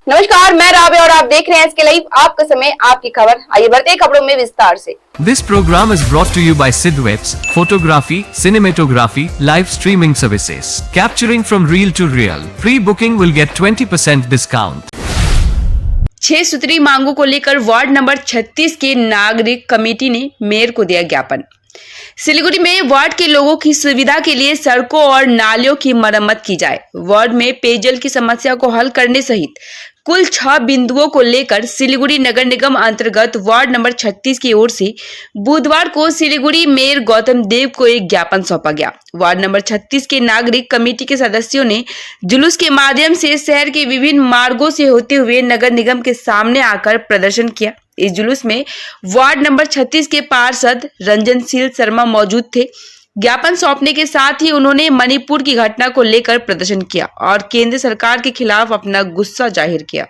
नमस्कार, मैं राबे और आप देख रहे हैं इसके लाइव। आपका समय, आपकी खबर। आइए बढ़ते हैं खबरों में विस्तार से। This program is brought to you by Sidwebs, photography, cinematography, live streaming services. Capturing from real to real. Pre-booking will get 20% discount. 6 सूत्री मांगों को लेकर वार्ड नंबर 36 के नागरिक कमेटी ने मेयर को दिया ज्ञापन। सिलीगुड़ी में वार्ड के लोगों की सुविधा के लिए सड़कों और नालियों की मरम्मत की जाए। वार्ड में पेयजल की समस्या को हल करने सहित कुल 6 बिंदुओं को लेकर सिलीगुड़ी नगर निगम अंतर्गत वार्ड नंबर 36 की ओर से बुधवार को सिलीगुड़ी मेयर गौतम देव को एक ज्ञापन सौंपा गया। वार्ड नंबर 36 के नागरिक कमेटी के सदस्यों ने जुलूस के माध्यम से शहर के विभिन्न मार्गों से होते हुए नगर निगम के सामने आकर प्रदर्शन किया। इस जुलूस में वार्ड नंबर 36 के पार्षद रंजनशील शर्मा मौजूद थे। ज्ञापन सौंपने के साथ ही उन्होंने मणिपुर की घटना को लेकर प्रदर्शन किया और केंद्र सरकार के खिलाफ अपना गुस्सा जाहिर किया।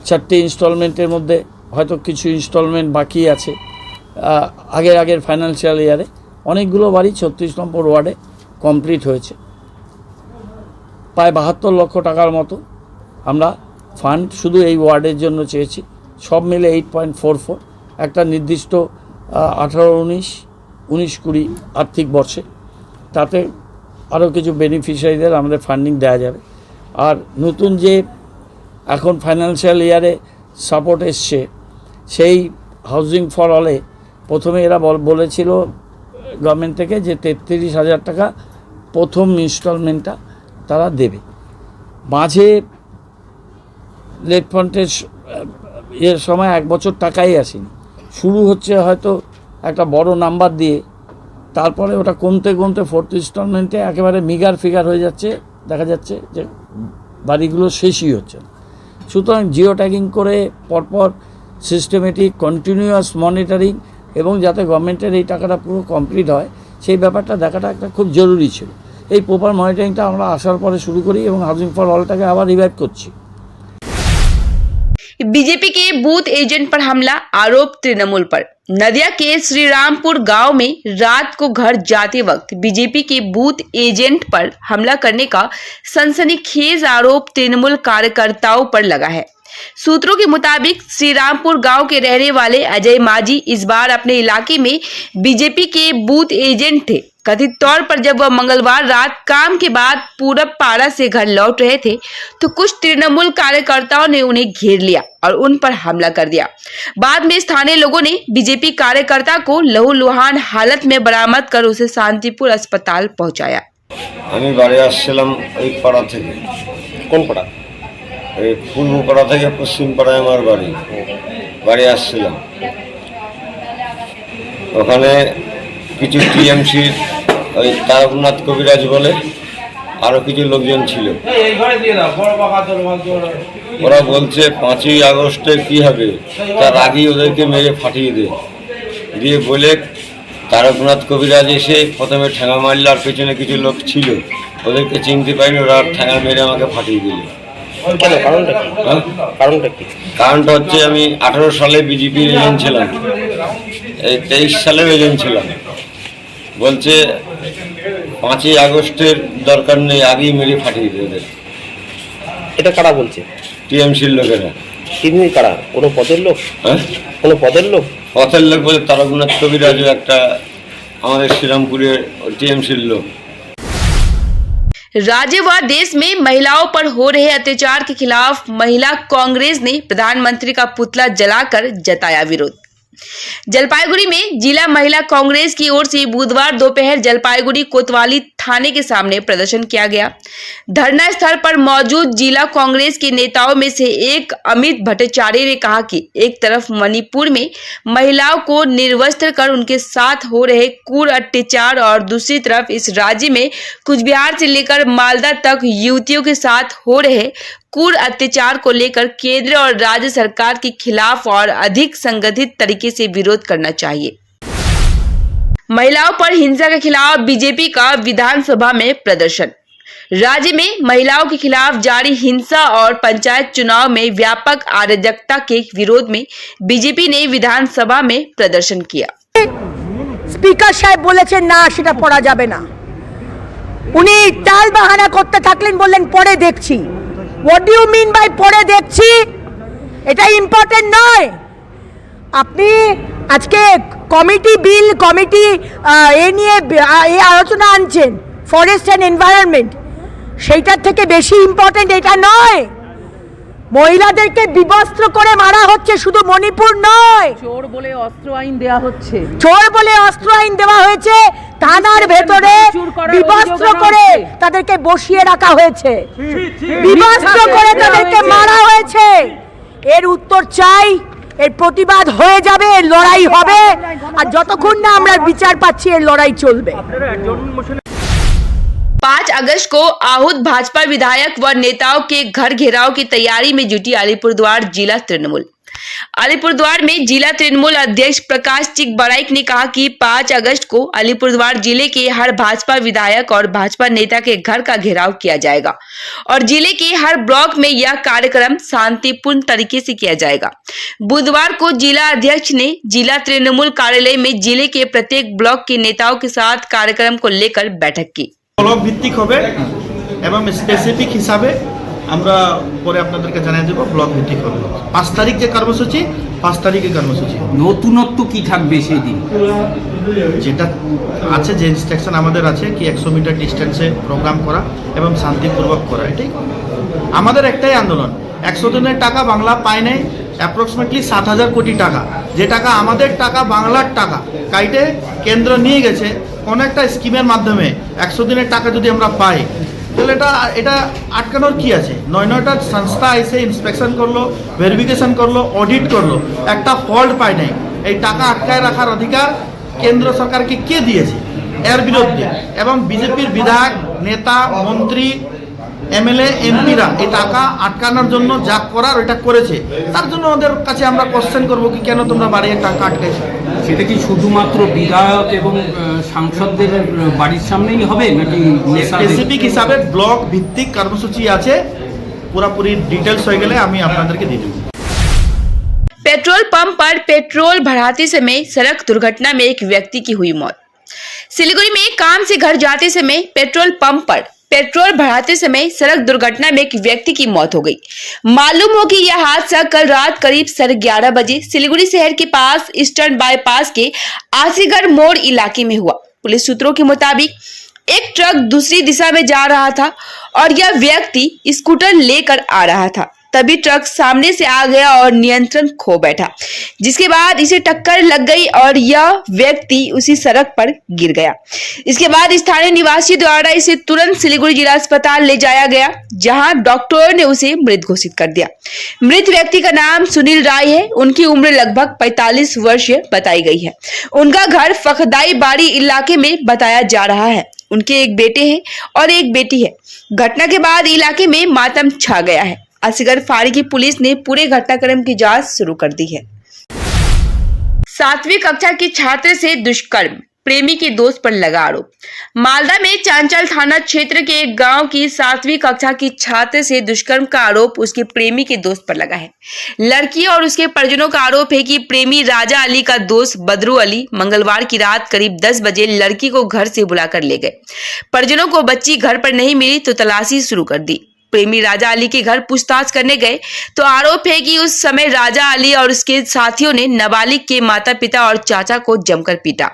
4টি ইনস্টলমেন্টের মধ্যে হয়তো কিছু ইনস্টলমেন্ট বাকি আছে আগের ফাইন্যান্সিয়াল ইয়ারে অনেকগুলো বাড়ি 36 নম্বর ওয়ার্ডে কমপ্লিট হয়েছে। প্রায় 72 লক্ষ টাকার মতো আমরা ফান্ড শুধু এই ওয়ার্ডের জন্য চেয়েছি। সব মিলে 8.44 একটা নির্দিষ্ট 18-19-19-20 আর্থিক বর্ষে তাতে আরও কিছু বেনিফিশিয়ারিদের আমাদের ফান্ডিং দেওয়া যাবে। আর নতুন যে এখন ফাইন্যান্সিয়াল ইয়ারে সাপোর্ট এসছে সেই হাউজিং ফর অলে প্রথমে এরা বলেছিল গভর্নমেন্ট থেকে যে 33,000 টাকা প্রথম ইনস্টলমেন্টটা তারা দেবে। মাঝে লেট ফান্ডের এর সময় 1 বছর টাকাই আসেনি। শুরু হচ্ছে হয়তো একটা বড় নাম্বার দিয়ে, তারপরে ওটা কমতে কমতে 4th ইনস্টলমেন্টে একেবারে মিগার ফিগার হয়ে যাচ্ছে। দেখা যাচ্ছে যে বাড়িগুলো শেষই হচ্ছে না। সুতরাং জিও ট্যাগিং করে পরপর সিস্টেমেটিক কন্টিনিউয়াস মনিটরিং এবং যাতে গভর্নমেন্টের এই টাকাটা পুরো কমপ্লিট হয় সেই ব্যাপারটা দেখাটা একটা খুব জরুরি ছিল। এই প্রপার মনিটরিংটা আমরা আসার পরে শুরু করি এবং হাউজিং ফর অলটাকে আবার রিভাইভ করছি। बीजेपी के बूथ एजेंट पर हमला, आरोप तृणमूल पर। नदिया के श्रीरामपुर गांव में रात को घर जाते वक्त बीजेपी के बूथ एजेंट पर हमला करने का सनसनीखेज आरोप तृणमूल कार्यकर्ताओं पर लगा है। सूत्रों के मुताबिक श्रीरामपुर गांव के रहने वाले अजय माझी इस बार अपने इलाके में बीजेपी के बूथ एजेंट थे। कथित तौर पर जब वह मंगलवार रात काम के बाद पूरब पाड़ा से घर लौट रहे थे तो कुछ तृणमूल कार्यकर्ताओं ने उन्हें घेर लिया और उन पर हमला कर दिया। बाद में स्थानीय लोगों ने बीजेपी कार्यकर्ता को लहूलुहान हालत में बरामद कर उसे शांतिपुर अस्पताल पहुंचाया। আমি বাড়ি আসছিলাম এই পাড়া থেকে। কোন পাড়া? এই পূর্ব পাড়া থেকে পশ্চিম পাড়ায় আমার বাড়ি আসছিলাম। ওখানে কিছু টিএমসির ওই তারকনাথ কবিরাজ বলে আরও কিছু লোকজন ছিল। ওরা বলছে 5ই আগস্টে কী হবে তার আগেই ওদেরকে মেরে ফাটিয়ে দিয়ে বলে তারকনাথ কবিরাজ এসে প্রথমে ঠ্যাঙা মারল আর পেছনে কিছু লোক ছিল ওদেরকে চিনতে পারিনি, ওরা ঠ্যাঙা মেরে আমাকে ফাটিয়ে দিল। কারণটা হচ্ছে আমি 18 সালে বিজেপির এজেন্ট ছিলাম, এই 23 সালের এজেন্ট ছিলাম। বলছে 5ই আগস্টের দরকার নেই, আগেই মেরে ফাটিয়ে দেবে। এটা কারা বলছে? টিএমসির লোকেরা। তিনি কারা? কোনো পদের লোক? হ্যাঁ, কোনো পদের লোক? পথের লোক বলে তারকনাথ কবিরাজও একটা আমাদের শ্রীরামপুরের টিএমসির লোক। राज्य व देश में महिलाओं पर हो रहे अत्याचार के खिलाफ महिला कांग्रेस ने प्रधानमंत्री का पुतला जलाकर जताया विरोध। जलपाईगुड़ी में जिला महिला कांग्रेस की ओर से बुधवार दोपहर जलपाईगुड़ी कोतवाली थाने के सामने प्रदर्शन किया गया। धरना स्थल पर मौजूद जिला कांग्रेस के नेताओं में से एक अमित भट्टाचार्य ने कहा कि एक तरफ मणिपुर में महिलाओं को निर्वस्त्र कर उनके साथ हो रहे क्रूर अत्याचार और दूसरी तरफ इस राज्य में कुचबिहार से लेकर मालदा तक युवतियों के साथ हो रहे क्रूर अत्याचार को लेकर केंद्र और राज्य सरकार के खिलाफ और अधिक संगठित तरीके से विरोध करना चाहिए। महिलाओं पर हिंसा के खिलाफ बीजेपी का विधानसभा में प्रदर्शन। राज्य में महिलाओं के खिलाफ जारी हिंसा और पंचायत चुनाव में व्यापक अराजकता के विरोध में बीजेपी ने विधानसभा में प्रदर्शन किया। स्पीकर साहेब বলেছেন না সেটা পড়া যাবে না, উনি টাল বাহানা করতে থাকলেন, বললেন পরে দেখছি। What do you mean by পরে দেখছি? এটা ইম্পর্টেন্ট নয়। আপনি আজকে কমিটি এ নিয়ে আলোচনা আনছেন, ফরেস্ট অ্যান্ড এনভায়রনমেন্ট, সেইটার থেকে বেশি ইম্পর্টেন্ট এটা নয়। মহিলাদেরকে বিবস্ত্র করে মারা হচ্ছে, শুধু মণিপুর নয়। চোর বলে অস্ত্র আইন দেয়া হচ্ছে। চোর বলে অস্ত্র আইন দেওয়া হয়েছে, থানার ভেতরে বিবস্ত্র করে তাদেরকে বসিয়ে রাখা হয়েছে, বিবস্ত্র করে তাদেরকে মারা হয়েছে। এর উত্তর চাই, এর প্রতিবাদ হয়ে যাবে, এর লড়াই হবে, আর যতক্ষণ না আমরা বিচার পাচ্ছি এর লড়াই চলবে। 5 अगस्त को आहूत भाजपा विधायक व नेताओं के घर घेराव की तैयारी में जुटी अलीपुरद्वार जिला तृणमूल। अलीपुरद्वार में जिला तृणमूल अध्यक्ष प्रकाश चिक बड़ाइक ने कहा कि 5 अगस्त को अलीपुरद्वार जिले के हर भाजपा विधायक और भाजपा नेता के घर का घेराव किया जाएगा और जिले के हर ब्लॉक में यह कार्यक्रम शांतिपूर्ण तरीके से किया जाएगा। बुधवार को जिला अध्यक्ष ने जिला तृणमूल कार्यालय में जिले के प्रत्येक ब्लॉक के नेताओं के साथ कार्यक्रम को लेकर बैठक की। ব্লক ভিত্তিক হবে এবং স্পেসিফিক হিসাবে আমরা পরে আপনাদেরকে জানিয়ে দেব। ব্লক ভিত্তিক হবে 5 তারিখ যে কর্মসূচি, 5 তারিখে কর্মসূচি। নতুনত্ব কি থাকবে সেই দিন? যেটা আছে, যে ইনস্ট্রাকশন আমাদের আছে কি 100 মিটার ডিস্টেন্সে প্রোগ্রাম করা এবং শান্তিপূর্বক করা, এটাই আমাদের একটাই আন্দোলন। 100 দিনের টাকা বাংলা পায় নাই, অ্যাপ্রক্সিমেটলি 7,000 কোটি টাকা, যে টাকা আমাদের টাকা, বাংলার টাকা কাইটে কেন্দ্র নিয়ে গেছে কোনো একটা স্কিমের মাধ্যমে। 100 দিনের টাকা যদি আমরা পাই, তাহলে এটা আটকানোর কি আছে? 9টা সংস্থা এসে ইন্সপেকশন করলো, ভেরিফিকেশন করলো, অডিট করলো, একটা ফল্ট পায় নাই। এই টাকা আটকায় রাখার অধিকার কেন্দ্র সরকারকে কে দিয়েছে? এর বিরুদ্ধে এবং বিজেপির বিধায়ক, নেতা, মন্ত্রী, এমএলএ, এমপিরা এই টাকা আটকানোর জন্য যা করার ওইটা করেছে। তার জন্য ওদের কাছে আমরা কোশ্চেন করবো কি কেন তোমরা বাড়িয়ে টাকা আটকাইছো? সেটা কি শুধুমাত্র বিধায়ক এবং সাংসদদের বাড়ির সামনেই হবে নাকি স্পেসিফিক হিসাবে ব্লক ভিত্তিক কর্মসূচি আছে? পুরোপুরি ডিটেলস হয়ে গেলে আমি আপনাদেরকে দিয়ে দেবো। पेट्रोल पंप पर पेट्रोल भराते समय सड़क दुर्घटना में एक व्यक्ति की हुई मौत। सिलीगुड़ी में काम से घर जाते समय पेट्रोल पंप पर पेट्रोल भराते समय सड़क दुर्घटना में एक व्यक्ति की मौत हो गई। मालूम हो कि यह हादसा कल रात करीब 11:30 बजे सिलीगुड़ी शहर के पास ईस्टर्न बाईपास के आसीगढ़ मोड़ इलाके में हुआ। पुलिस सूत्रों के मुताबिक एक ट्रक दूसरी दिशा में जा रहा था और यह व्यक्ति स्कूटर लेकर आ रहा था। तभी ट्रक सामने से आ गया और नियंत्रण खो बैठा, जिसके बाद इसे टक्कर लग गई और यह व्यक्ति उसी सड़क पर गिर गया। इसके बाद स्थानीय निवासी द्वारा इसे तुरंत सिलीगुड़ी जिला अस्पताल ले जाया गया, जहां डॉक्टरों ने उसे मृत घोषित कर दिया। मृत व्यक्ति का नाम सुनील राय है। उनकी उम्र लगभग 45 वर्ष बताई गई है। उनका घर फखदाई बाड़ी इलाके में बताया जा रहा है। उनके एक बेटे हैं और एक बेटी है। घटना के बाद इलाके में मातम छा गया है। आसीगढ़ फाड़ी की पुलिस ने पूरे घटनाक्रम की जांच शुरू कर दी है। 7वीं कक्षा की छात्र से दुष्कर्म, प्रेमी के दोस्त पर लगा आरोप। मालदा में चांचल थाना क्षेत्र के एक गांव की 7वीं कक्षा की छात्र से दुष्कर्म का आरोप उसके प्रेमी के दोस्त पर लगा है। लड़की और उसके परिजनों का आरोप है कि प्रेमी राजा अली का दोस्त बदरू अली मंगलवार की रात करीब 10 बजे लड़की को घर से बुलाकर ले गए। परिजनों को बच्ची घर पर नहीं मिली तो तलाशी शुरू कर दी। प्रेमी राजा अली के घर पूछताछ करने गए तो आरोप है कि उस समय राजा अली और उसके साथियों ने नाबालिग के माता पिता और चाचा को जमकर पीटा।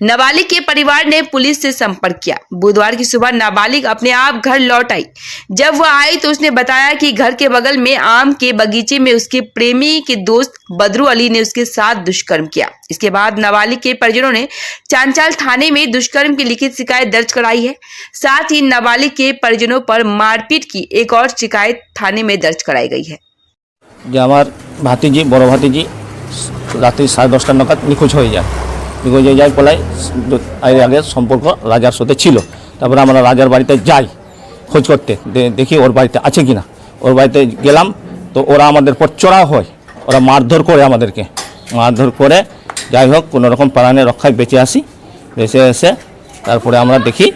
नाबालिग के परिवार ने पुलिस से संपर्क किया। बुधवार की सुबह नाबालिग अपने आप घर लौट आई। जब वह आई तो उसने बताया कि घर के बगल में आम के बगीचे में उसके प्रेमी के दोस्त बदरू अली ने उसके साथ दुष्कर्म किया। इसके बाद नाबालिग के परिजनों ने चांचल थाने में दुष्कर्म की लिखित शिकायत दर्ज कराई है। साथ ही नाबालिग के परिजनों पर मारपीट की एक और शिकायत थाने में दर्ज कराई गई है। যে আমার ভাতিজি, বড় ভাতিজি রাত্রি 10:30 নাগাদ নিখোঁজ হয়ে যায়। নিখোঁজ হয়ে যায় বলে আগে সম্পর্ক রাজার সাথে ছিল। তারপরে আমরা রাজার বাড়িতে যাই খোঁজ করতে, দেখি ওর বাড়িতে আছে কিনা। ওর বাড়িতে গেলাম তো ওরা আমাদের পর চড়া হয়, ওরা মারধর করে আমাদেরকে। মারধর করে যাই হোক কোনো রকম প্রাণে রক্ষায় বেঁচে আসি। বেঁচে এসে তারপরে আমরা দেখি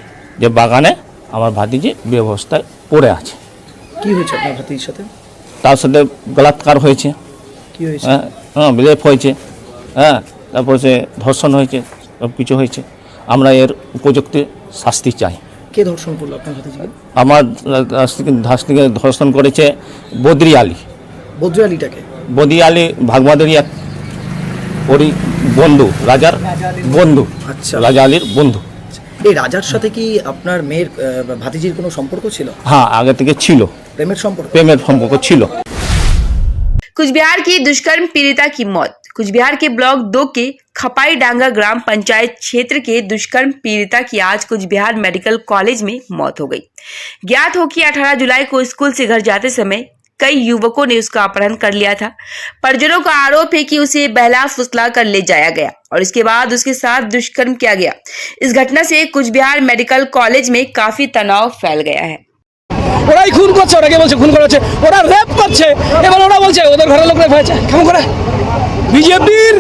যে বাগানে আমার ভাতিজি বেঅবস্থায় পড়ে আছে। কি হয়েছে আপনার ভাতিজির সাথে? তার সাথে বলাৎকার হয়েছে, কি হয়েছে? হ্যাঁ রেপ হয়েছে, হ্যাঁ তারপর সে ধর্ষণ হয়েছে, সব কিছু হয়েছে। আমরা এর উপযুক্ত শাস্তি চাই। কে ধর্ষণ করলো আপনার ভাতিজিকে? আমার ধাস থেকে ধর্ষণ করেছে বদ্রি আলী। বদ্রি আলীটাকে? বদ্রি আলী ভাগবাদেরই এক ওরই বন্ধু, রাজার বন্ধু। আচ্ছা। রাজা আলীর বন্ধু। এই রাজার সাথে কি আপনার মেয়ের ভাতিজির কোনো সম্পর্ক ছিল? হ্যাঁ, আগে থেকে ছিল, প্রেমের সম্পর্ক? প্রেমের সম্পর্ক ছিল। कुचबिहार की दुष्कर्म पीड़िता की मौत। कुचबिहार के ब्लॉक 2 के खपाई डांगा ग्राम पंचायत क्षेत्र के दुष्कर्म पीड़िता की आज कुचबिहार मेडिकल कॉलेज में मौत हो गई। ज्ञात हो कि 18 जुलाई को स्कूल से घर जाते समय कई युवकों ने उसका अपहरण कर लिया था। परिजनों का आरोप है कि उसे बहला फुसला कर ले जाया गया और इसके बाद उसके साथ दुष्कर्म किया गया। इस घटना से कुचबिहार मेडिकल कॉलेज में काफी तनाव फैल गया है। ওরাই খুন করছে, ওরা কে বলছে খুন করেছে, ওরা রেপ করছে, এবার ওরা বলছে ওদের ঘরের লোক রেপ হয়েছে। কেমন করে বিজেপির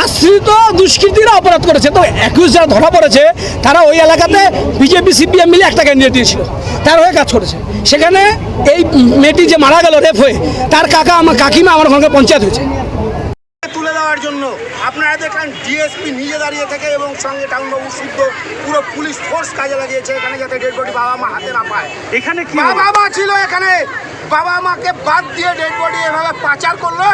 আশ্রিত দুষ্কৃতীরা অপরাধ করেছে? তো একুশ যারা ধরা পড়েছে তারা ওই এলাকাতে বিজেপি সিপিএম মিলে একটা ক্যান্ডিডেট দিয়েছিল, তার হয়ে কাজ করেছে। সেখানে এই মেয়েটি যে মারা গেল রেপ হয়ে, তার কাকিমা আমার ঘরকে পঞ্চায়েত হয়েছে। তুলে দেওয়ার জন্য আপনারা দেখলেন ডিএসপি নিজে দাঁড়িয়ে থেকে এবং সঙ্গে টাউনবাবু শুদ্ধ পুরো পুলিশ ফোর্স কাজে লাগিয়েছে এখানে, যাতে ডেড বডি বাবা মা হাতে না পায়। এখানে বাবা মা ছিল, এখানে বাবা মাকে বাদ দিয়ে ডেড বডি এভাবে পাচার করলো।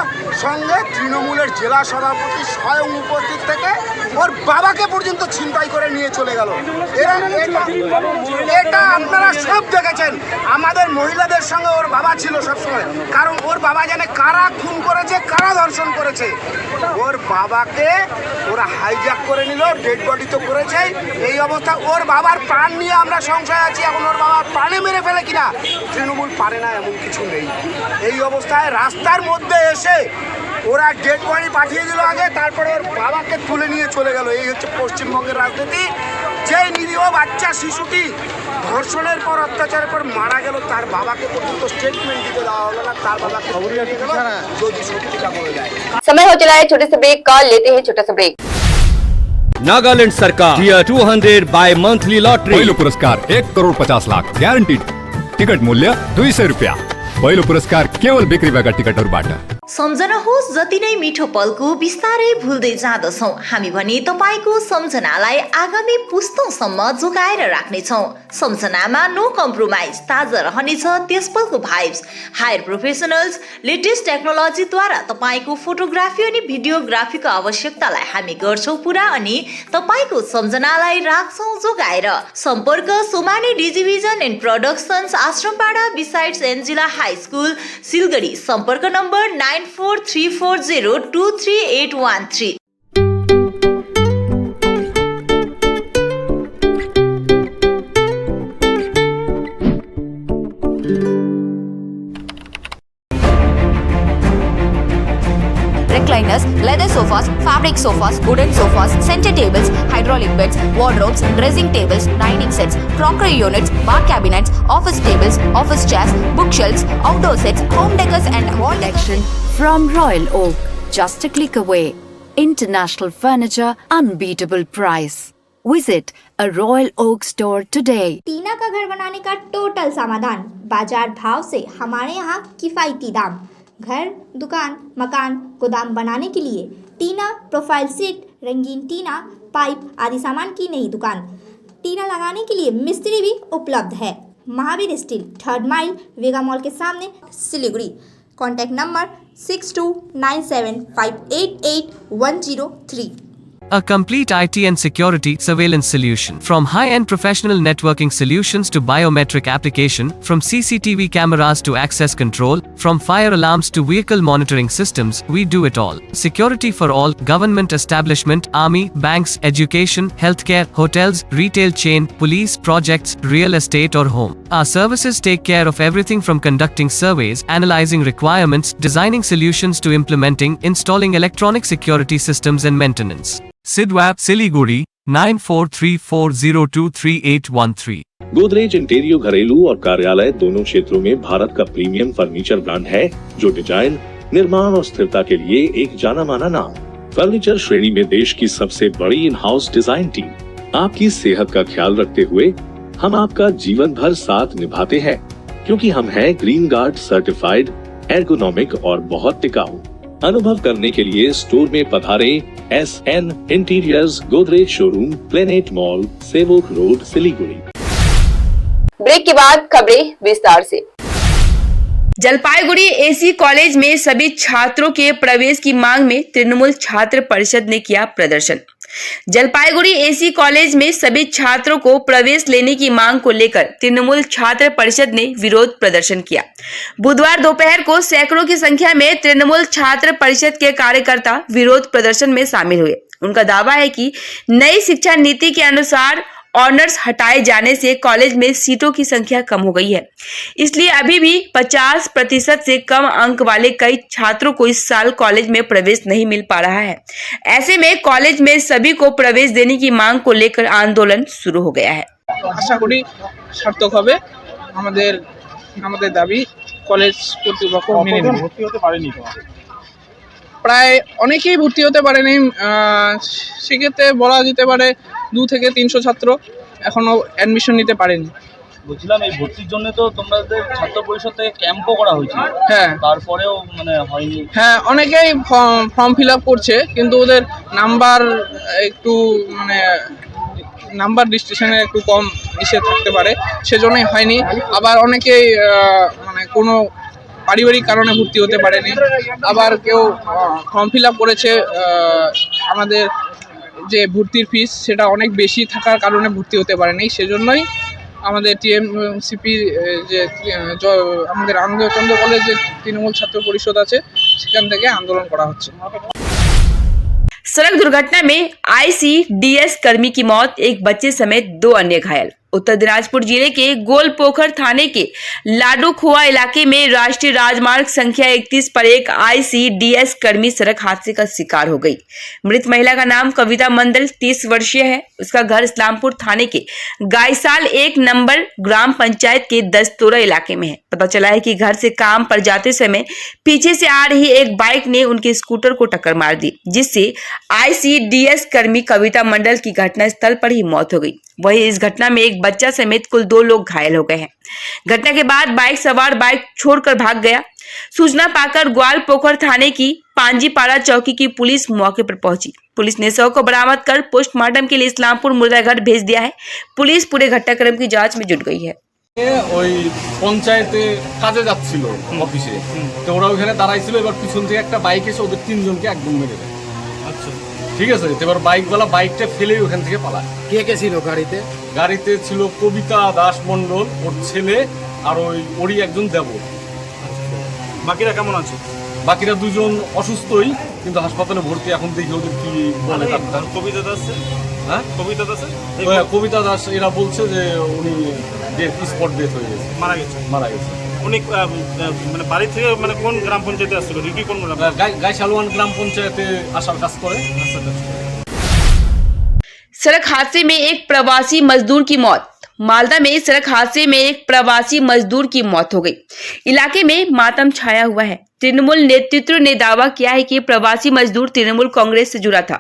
সঙ্গে তৃণমূলের জেলা সভাপতি স্বয়ং উপস্থিত থেকে ওর বাবাকে পর্যন্ত ছিনতাই করে নিয়ে চলে গেল। এটা আপনারা সব দেখেছেন। আমাদের মহিলাদের সঙ্গে ওর বাবা ছিল সবসময়, কারণ ওর বাবা জানে কারা খুন করেছে, কারা ধর্ষণ করেছে। ওর বাবাকে ওরা হাইজ্যাক করে নিল, ডেড বডি তো করেছে। এই অবস্থা ওর বাবার প্রাণ নিয়ে আমরা সংশয় আছি, এখন ওর বাবার প্রাণে মেরে ফেলে কিনা। তৃণমূল পারে না এমন কিছু নেই। এই অবস্থায় রাস্তার মধ্যে এসে ওরা ডেড বডি পাঠিয়ে দিল আগে, তারপরে ওর বাবাকে তুলে নিয়ে চলে গেল। এই হচ্ছে পশ্চিমবঙ্গের রাজনীতি। যে নিরীহ বাচ্চা শিশুটি ধর্ষণের পর অত্যাচারের পর মারা গেল, তার বাবাকে পর্যন্ত স্টেটমেন্ট দিতে দেওয়া হলো না, তার বাবাকে নিয়ে গেল যদি সত্যিটা বলে যায়। समय हो चला है छोटे से ब्रेक का, लेते हैं छोटा सा ब्रेक। नागालैंड सरकार टियर 200 बाय मंथली लॉटरी। पहिलो पुरस्कार 1,50,00,000 ग्यारंटीड। टिकट मूल्य 200 रुपया। पहिलो पुरस्कार केवल बिक्री भएका टिकटहरूबाट। सम्झनुहोस्, जति नै मिठो पलको बिस्तारै भुल्दै जाँदछौँ हामी भने तपाईँको सम्झनालाई आगामी पुस्तौँसम्म जोगाएर राख्नेछौँ। सम्झनामा नो कम्प्रोमाइज, ताजा रहनेछ त्यस पलको भाइब्स। हायर प्रोफेसनल्स लेटेस्ट टेक्नोलोजीद्वारा तपाईँको फोटोग्राफी अनि भिडियोग्राफीको आवश्यकतालाई हामी गर्छौँ पुरा अनि तपाईँको सम्झनालाई राख्छौँ जोगाएर। सम्पर्क सोमानी डिजिभिजन and productions, Ashrampara besides Angela high school, Siliguri. सम्पर्क number 9434023813। Recliners, leather sofas, fabric sofas, wooden sofas, center tables, hydraulic beds, wardrobes, dressing tables, dining sets, crockery units, bar cabinets, office tables, office chairs, bookshelves, outdoor sets, home decors and wall collection from Royal Oak. Just a click away. International furniture, unbeatable price. Visit a Royal Oak store today. टीना का घर बनाने का total समाधान, बाजार भाव से हमारे यहाँ किफायती दाम। घर, दुकान, मकान, गोदाम बनाने के लिए टीना प्रोफाइल सीट, रंगीन टीना, पाइप आदि सामान की नई दुकान। टीना लगाने के लिए मिस्त्री भी उपलब्ध है। महावीर स्टील, 3rd माइल, वेगा मॉल के सामने, Siliguri. Contact number 6297588103। A complete IT and security surveillance solution. From high-end professional networking solutions to biometric application, from CCTV cameras to access control, from fire alarms to vehicle monitoring systems, we do it all. Security for all, government establishment, army, banks, education, healthcare, hotels, retail chain, police, projects, real estate or home. Our services take care of everything from conducting surveys, analyzing requirements, designing solutions to implementing, installing electronic security systems and maintenance. Sidwap, Siliguri, 9434023813। Godrej इंटीरियो घरेलू और कार्यालय दोनों क्षेत्रों में भारत का premium furniture brand है, जो design, निर्माण और स्थिरता के लिए एक जाना माना नाम। फर्नीचर श्रेणी में देश की सबसे बड़ी इन हाउस डिजाइन टीम। आपकी सेहत का ख्याल रखते हुए हम आपका जीवन भर साथ निभाते हैं, क्योंकि हम हैं ग्रीन गार्ड सर्टिफाइड, एर्गोनॉमिक और बहुत टिकाऊ। अनुभव करने के लिए स्टोर में पधारे SN interiors Godrej showroom, Planet Mall, Sevoke road, Siliguri. Break के बाद खबरें विस्तार से। जलपाईगुड़ी एसी कॉलेज में सभी छात्रों के प्रवेश की मांग में तृणमूल छात्र परिषद ने किया प्रदर्शन। जलपाईगुड़ी एसी कॉलेज में सभी छात्रों को प्रवेश लेने की मांग को लेकर तृणमूल छात्र परिषद ने विरोध प्रदर्शन किया। बुधवार दोपहर को सैकड़ों की संख्या में तृणमूल छात्र परिषद के कार्यकर्ता विरोध प्रदर्शन में शामिल हुए। उनका दावा है कि नई शिक्षा नीति के अनुसार ऑनर्स हटाए जाने से कॉलेज में सीटों की संख्या कम हो गई है, इसलिए अभी भी 50% से कम अंक वाले कई छात्रों को इस साल कॉलेज में प्रवेश नहीं मिल पा रहा है। ऐसे में कॉलेज में सभी को प्रवेश देने की मांग को लेकर आंदोलन शुरू हो गया है। आशा करी सार्थक হবে আমাদের দাবি কলেজ কর্তৃপক্ষ মেনে নেবে। ভর্তি হতে পারেনি প্রায় অনেকেই ভর্তি হতে পারেনি, সেক্ষেত্রে বলা যেতে পারে 2 থেকে 300 ছাত্র এখনো অ্যাডমিশন নিতে পারেনি। বুঝলাম এই ভর্তির জন্য তো তোমাদের ছাত্র পরিষদ থেকে ক্যাম্পও করা হয়েছিল, হ্যাঁ তারপরেও মানে হয়নি। হ্যাঁ অনেকেই ফর্ম ফিল আপ করছে, কিন্তু ওদের নাম্বার একটু মানে নাম্বার ডিস্ট্রিবিউশনে একটু কম এসে থাকতে পারে, সেজন্যই হয়নি। আবার অনেকেই মানে কোনো পারিবারিক কারণে ভর্তি হতে পারেনি, আবার কেউ ফর্ম ফিল আপ করেছে আমাদের যে ভর্তির ফিস সেটা অনেক বেশি থাকার কারণে ভর্তি হতে পারেনি। সেজন্যই আমাদের টিএমসিপি যে আমাদের আনন্দচন্দ্র কলেজ যে তৃণমূল ছাত্র পরিষদ আছে সেখান থেকে আন্দোलन করা হচ্ছে। सड़क दुर्घटना में ICDS कर्मी की मौत, एक बच्चे समेत 2 अन्य घायल। उत्तर दिनाजपुर जिले के गोलपोखर थाने के लाडोखुआ इलाके में राष्ट्रीय राजमार्ग संख्या 31 पर एक ICDS कर्मी सड़क हादसे का शिकार हो गई। मृत महिला का नाम कविता मंडल 30 वर्षीय है। उसका घर इस्लामपुर थाने के गायसाल 1 नंबर ग्राम पंचायत के दस्तोरा इलाके में है। पता चला है कि घर से काम पर जाते समय पीछे से आ रही एक बाइक ने उनके स्कूटर को टक्कर मार दी, जिससे ICDS कर्मी कविता मंडल की घटनास्थल पर ही मौत हो गई। वहीं इस घटना में एक बच्चा समेत कुल 2 लोग घायल हो गए हैं। घटना के बाद बाइक सवार बाइक छोड़कर भाग गया। सूचना पाकर ग्वालपोखर थाने की पांजीपाड़ा चौकी की पुलिस मौके पर पहुंची। पुलिस ने शव को बरामद कर पोस्टमार्टम के लिए इस्लामपुर मुर्दाघाट भेज दिया है। पुलिस पूरे घटनाक्रम की जांच में जुट गई है। ওই পঞ্চায়েতে কাজে যাচ্ছিল অফিসে, তো ওরা ওখানে দাঁড়াইছিল। এবার পিছন থেকে একটা বাইক এসে ওদের 3 জনকে একদম মেরে দেয়। আচ্ছা ঠিক আছে, এবার বাইকওয়ালা বাইকটা ফেলে ওখান থেকে পালায়। কে ছিল গাড়িতে? গাড়িতে ছিল কবিতা দাস মণ্ডল, ওর ছেলে, আর ওরই একজন দেবর। বাকিরা কেমন আছে? বাকিরা 2 জন অসুস্থই, কিন্তু হাসপাতালে ভর্তি। এখন দেখি ওদের কি বলে। কবিতা দাস, হ্যাঁ কবিতা দাস এরা বলছে যে উনি স্পট ডেথ হয়ে গেছে, মারা গেছে। উনি মানে বাড়ি থেকে মানে কোন গ্রাম পঞ্চায়েতে আসছিল? রিকি কোন গ্রাম? গাইশালওয়ান গ্রাম পঞ্চায়েতে আসার কাজ করে। सड़क हादसे में एक प्रवासी मजदूर की मौत। मालदा में सड़क हादसे में एक प्रवासी मजदूर की मौत हो गई। इलाके में मातम छाया हुआ है। तृणमूल नेतृत्व ने दावा किया है कि प्रवासी मजदूर तृणमूल कांग्रेस से जुड़ा था।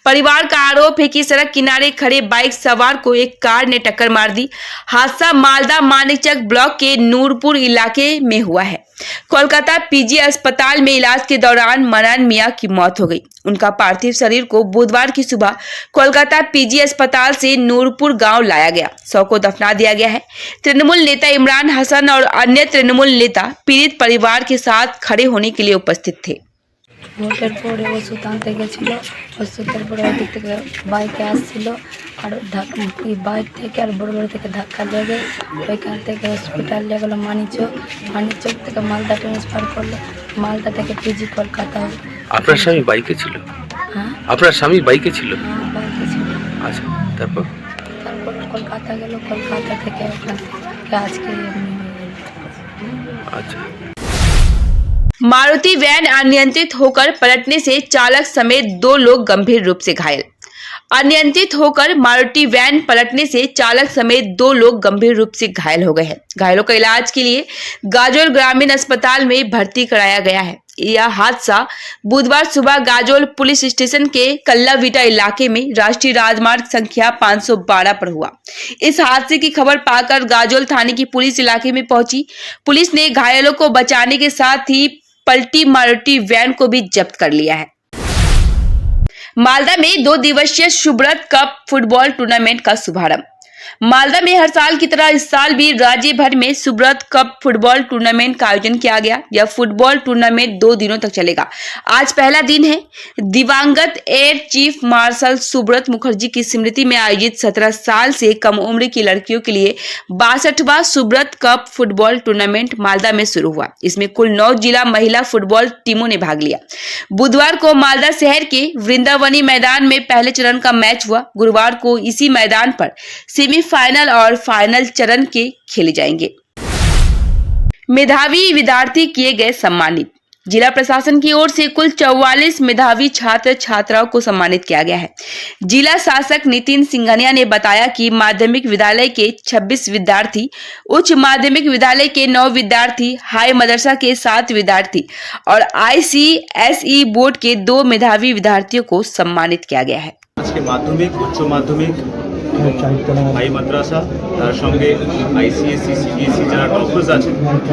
परिवार का आरोप है कि सड़क किनारे खड़े बाइक सवार को एक कार ने टक्कर मार दी। हादसा मालदा मानिकचक ब्लॉक के नूरपुर इलाके में हुआ है। कोलकाता PG अस्पताल में इलाज के दौरान मनान मियां की मौत हो गई। उनका पार्थिव शरीर को बुधवार की सुबह कोलकाता PG अस्पताल से नूरपुर गांव लाया गया। शव को दफना दिया गया है। तृणमूल नेता इमरान हसन और अन्य तृणमूल नेता पीड़ित परिवार के साथ खड़े होने के लिए उपस्थित थे। ভোটের পরে ওষুধ আনতে গেছিল, ওষুধের পরে ওদিক থেকে বাইকে আসছিল, আর বাইক থেকে আর বড় বড় থেকে ধাক্কা লেগে ওইখান থেকে হসপিটাল নিয়ে গেলো মানিকচক থেকে মালদা ট্রান্সফার করলো, মালদা থেকে PG কলকাতা। আপনার স্বামী বাইকে ছিল? হ্যাঁ আপনার স্বামী বাইকে ছিল? হ্যাঁ বাইকে ছিল। আচ্ছা, তারপর কলকাতা গেল, কলকাতা থেকে ওখান থেকে আজকে আচ্ছা। मारुति वैन अनियंत्रित होकर पलटने से चालक समेत 2 लोग गंभीर रूप से घायल। अनियंत्रित होकर मारुति वैन पलटने से चालक समेत 2 लोग गंभीर रूप से घायल हो गए हैं। घायलों का इलाज के लिए गाजोल ग्रामीण अस्पताल में भर्ती कराया गया है। यह हादसा बुधवार सुबह गाजोल पुलिस स्टेशन के कल्लावीटा इलाके में राष्ट्रीय राजमार्ग संख्या 512 पर हुआ। इस हादसे की खबर पाकर गाजोल थाने की पुलिस इलाके में पहुंची। पुलिस ने घायलों को बचाने के साथ ही पलटी मारुति वैन को भी जब्त कर लिया है। मालदा में 2 दिवसीय सुब्रत कप फुटबॉल टूर्नामेंट का शुभारंभ। मालदा में हर साल की तरह इस साल भी राज्य भर में सुब्रत कप फुटबॉल टूर्नामेंट का आयोजन किया गया। यह फुटबॉल टूर्नामेंट 2 दिनों तक चलेगा। आज पहला दिन है। दिवंगत air chief marshal Subroto Mukherjee की स्मृति में आयोजित 17 साल से कम उम्र की लड़कियों के लिए 62वां Subroto cup football tournament Malda में शुरू हुआ। इसमें कुल 9 जिला महिला फुटबॉल टीमों ने भाग लिया। बुधवार को मालदा शहर के वृंदावनी मैदान में पहले चरण का मैच हुआ। गुरुवार को इसी मैदान पर सेमीफाइनल और फाइनल चरण के खेले जाएंगे। मेधावी विद्यार्थी किए गए सम्मानित। जिला प्रशासन की ओर से कुल 44 मेधावी छात्र छात्राओं को सम्मानित किया गया है। जिला शासक नितिन सिंघानिया ने बताया कि माध्यमिक विद्यालय के 26 विद्यार्थी, उच्च माध्यमिक विद्यालय के 9 विद्यार्थी, हाई मदरसा के 7 विद्यार्थी और ICSE बोर्ड के 2 मेधावी विद्यार्थियों को सम्मानित किया गया है। आज के माध्यमिक, उच्च माध्यमिक, হাই মাদ্রাসা তার সঙ্গে ICSE CBSE যারা টপার্স আছে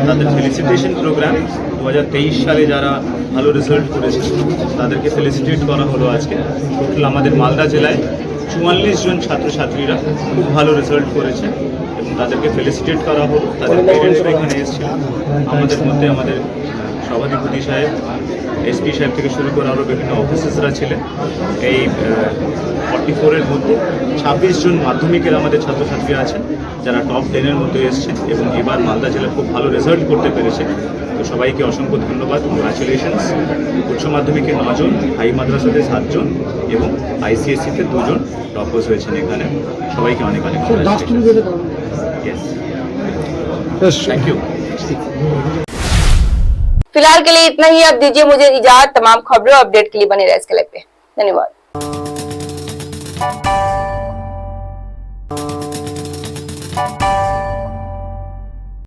তাদের ফেলিসিটেশন প্রোগ্রাম 2023 সালে যারা ভালো রেজাল্ট করেছে তাদেরকে ফেলিসিটেট করা হলো আজকে। টোটাল আমাদের মালদা জেলায় 44 জন ছাত্রছাত্রীরা খুব ভালো রেজাল্ট করেছে এবং তাদেরকে ফেলিসিটেট করা হলো। তাদের পেরেন্টসরা এখানে এসেছিল। আমাদের মধ্যে আমাদের সভাধিপতি সাহেব, SP সাহেব থেকে শুরু করে আরও বিভিন্ন অফিসার্সরা ছিলেন। এই 44-এর মধ্যে 26 জন মাধ্যমিকের আমাদের ছাত্রছাত্রীরা আছেন যারা টপ 10-এর মধ্যে এসেছেন এবং এবার মালদা জেলা খুব ভালো রেজাল্ট করতে পেরেছে। তো সবাইকে অসংখ্য ধন্যবাদ, কংগ্রাচুলেশনস। উচ্চ মাধ্যমিকে 9 জন, হাই মাদ্রাসাতে 7 জন এবং ICSE-তে 2 জন টপার্স হয়েছেন এখানে। সবাইকে অনেক অনেক থ্যাংক ইউ। फिलहाल के लिए इतना ही। अब दीजिए मुझे इजाजत। तमाम खबरों अपडेट के लिए बने रहे इसके लिए। धन्यवाद।